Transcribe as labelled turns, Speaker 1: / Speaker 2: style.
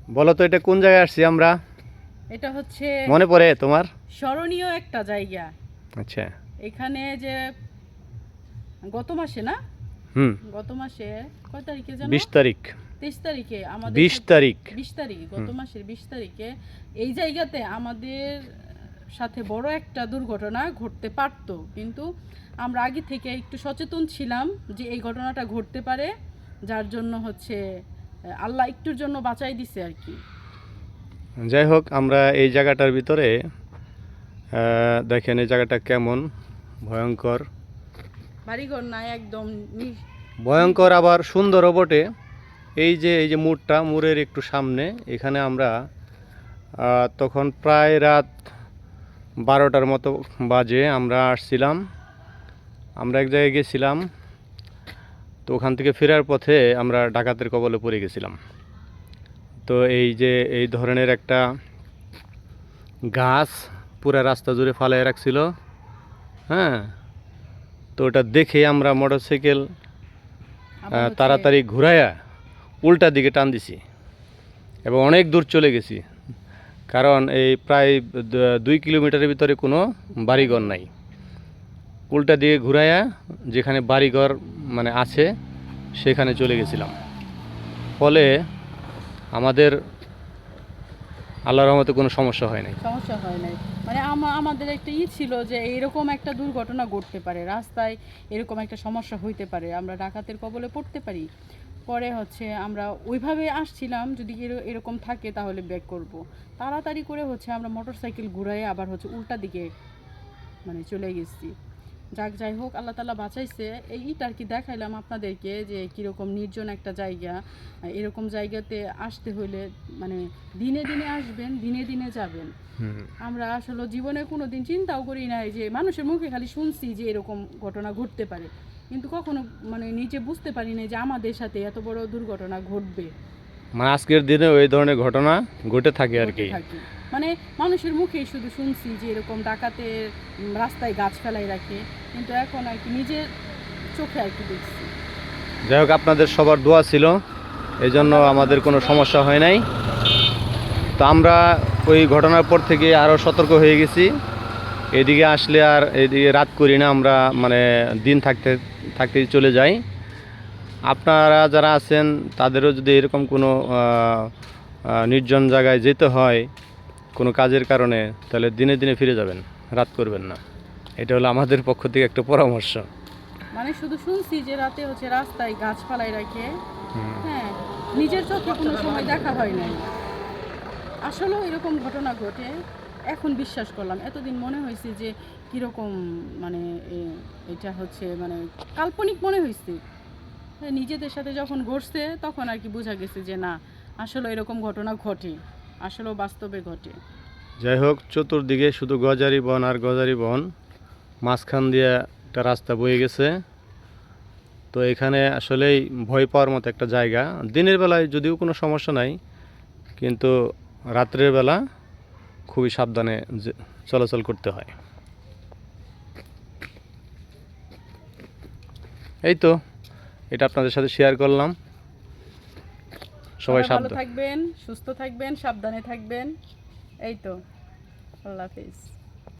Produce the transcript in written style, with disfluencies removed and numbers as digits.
Speaker 1: বলো তো এটা কোন জায়গায় আসছি আমরা?
Speaker 2: এটা হচ্ছে
Speaker 1: মনে পড়ে তোমার?
Speaker 2: স্মরণীয় একটা জায়গা।
Speaker 1: আচ্ছা।
Speaker 2: এখানে যে গত মাসে না,
Speaker 1: হুম।
Speaker 2: গত মাসে কয় তারিখে জানো?
Speaker 1: 20 তারিখ।
Speaker 2: 23 তারিখে আমাদের
Speaker 1: 20 তারিখ।
Speaker 2: 20 তারিখে, গত
Speaker 1: হুম।
Speaker 2: মাসের 20 তারিখে এই জায়গাতে আমাদের সাথে বড় একটা দুর্ঘটনা ঘটতে পারত, কিন্তু আমরা আগে থেকে একটু সচেতন ছিলাম যে এই ঘটনাটা ঘটতে পারে, যার জন্য হচ্ছে আল্লাহ একটুর জন্য বাঁচাই দিছে আর কি।
Speaker 1: যাই হোক, আমরা এই জায়গাটার ভিতরে দেখেন এই জায়গাটা কেমন ভয়ঙ্কর।
Speaker 2: বাড়িঘর নাই, একদম
Speaker 1: ভয়ঙ্কর আবার সুন্দরও বটে। এই যে মুরের একটু সামনে এখানে আমরা তখন প্রায় রাত 12টার মতো বাজে আমরা আসছিলাম। আমরা এক জায়গায় গেছিলাম, তো ওখান থেকে ফেরার পথে আমরা ডাকাতের কবলে পড়ে গেছিলাম। তো এই যে এই ধরনের একটা গাছ পুরা রাস্তা জুড়ে ফালায় রাখছিল। হ্যাঁ, তো ওটা দেখে আমরা মোটরসাইকেল তাড়াতাড়ি ঘুরাইয়া উল্টা দিকে টান দিছি এবং অনেক দূর চলে গেছি, কারণ এই প্রায় 2 কিলোমিটারের ভিতরে কোনো বাড়িঘর নাই। উল্টা দিকে ঘুরাইয়া যেখানে বাড়িঘর মানে আছে সেখানে চলে গেছিলাম। ফলে আমাদের আল্লাহর রহমতে কোনো সমস্যা হয় নাই।
Speaker 2: সমস্যা হয় নাই, মানে আমাদের একটা ছিল যে এরকম একটা দুর্ঘটনা ঘটতে পারে, রাস্তায় এরকম একটা সমস্যা হইতে পারে, আমরা ডাকাতের কবলে পড়তে পারি। পরে হচ্ছে আমরা ওইভাবে আসছিলাম, যদি এরকম থাকে তাহলে ব্যাক করব। তাড়াতাড়ি করে হচ্ছে আমরা মোটরসাইকেল ঘুরাই আবার হচ্ছে উল্টা দিকে মানে চলে গেছি। যাই হোক, আল্লাহ তাআলা বাঁচাইছে। এইটা আর কি দেখাইলাম আপনাদেরকে যে কীরকম নির্জন একটা জায়গা। এরকম জায়গাতে আসতে হইলে মানে দিনে দিনে আসবেন, দিনে দিনে যাবেন। আমরা আসলে জীবনে কোনো দিন চিন্তাও করি নাই, যে মানুষের মুখে খালি শুনছি যে এরকম ঘটনা ঘটতে পারে, কিন্তু কখনো মানে নিজে বুঝতে পারি না যে আমাদের সাথে এত বড় দুর্ঘটনা ঘটবে।
Speaker 1: মানে আজকের দিনে ওই ধরনের ঘটনা ঘটে থাকে আর কি।
Speaker 2: মানে মানুষের মুখেই শুধু শুনছি যে এরকম ডাকাতের রাস্তায় গাছ ফেলাই রাখে, কিন্তু এখন আর কি নিজের চোখে আর কি দেখছি।
Speaker 1: যাই হোক, আপনাদের সবার দোয়া ছিল, এই জন্য আমাদের কোনো সমস্যা হয় নাই। তো আমরা ওই ঘটনার পর থেকে আরও সতর্ক হয়ে গেছি। এদিকে আসলে আর এদিকে রাত করি না, আমরা মানে দিন থাকতে থাকতেই চলে যাই। আপনারা যারা আছেন তাদেরও যদি এরকম কোনো নির্জন জায়গায় যেতে হয় কোনো কাজের কারণে, তাহলে দিনে দিনে ফিরে যাবেন, রাত করবেন না। এটা হলো আমাদের পক্ষ থেকে একটা পরামর্শ।
Speaker 2: মানে শুধু শুনছি যে রাতে হচ্ছে রাস্তায় গাছপালাই রাখে, হ্যাঁ, নিজের চোখে কোনো সময় দেখা হয় নাই। আসলেও এরকম ঘটনা ঘটে, এখন বিশ্বাস করলাম। এতদিন মনে হয়েছে যে কীরকম মানে এটা হচ্ছে মানে কাল্পনিক মনে হয়েছে। নিজেদের সাথে যখন ঘটছে তখন আর কি বোঝা গেছে যে না, আসলে এরকম ঘটনা ঘটে, আসলেও বাস্তবে ঘটে।
Speaker 1: যাই হোক, চতুর্দিকে শুধু গজারি বন আর গজারি বন, মাঝখান দিয়ে একটা রাস্তা বয়ে গেছে। তো এখানে আসলেই ভয় পাওয়ার মতো একটা জায়গা। দিনের বেলায় যদিও কোনো সমস্যা নাই, কিন্তু রাত্রের বেলা খুবই সাবধানে চলাচল করতে হয়। এই তো, এটা আপনাদের সাথে শেয়ার করলাম। সবাই
Speaker 2: ভালো থাকবেন, সুস্থ থাকবেন, সাবধানে থাকবেন। এই তো, আল্লাহ হাফেজ।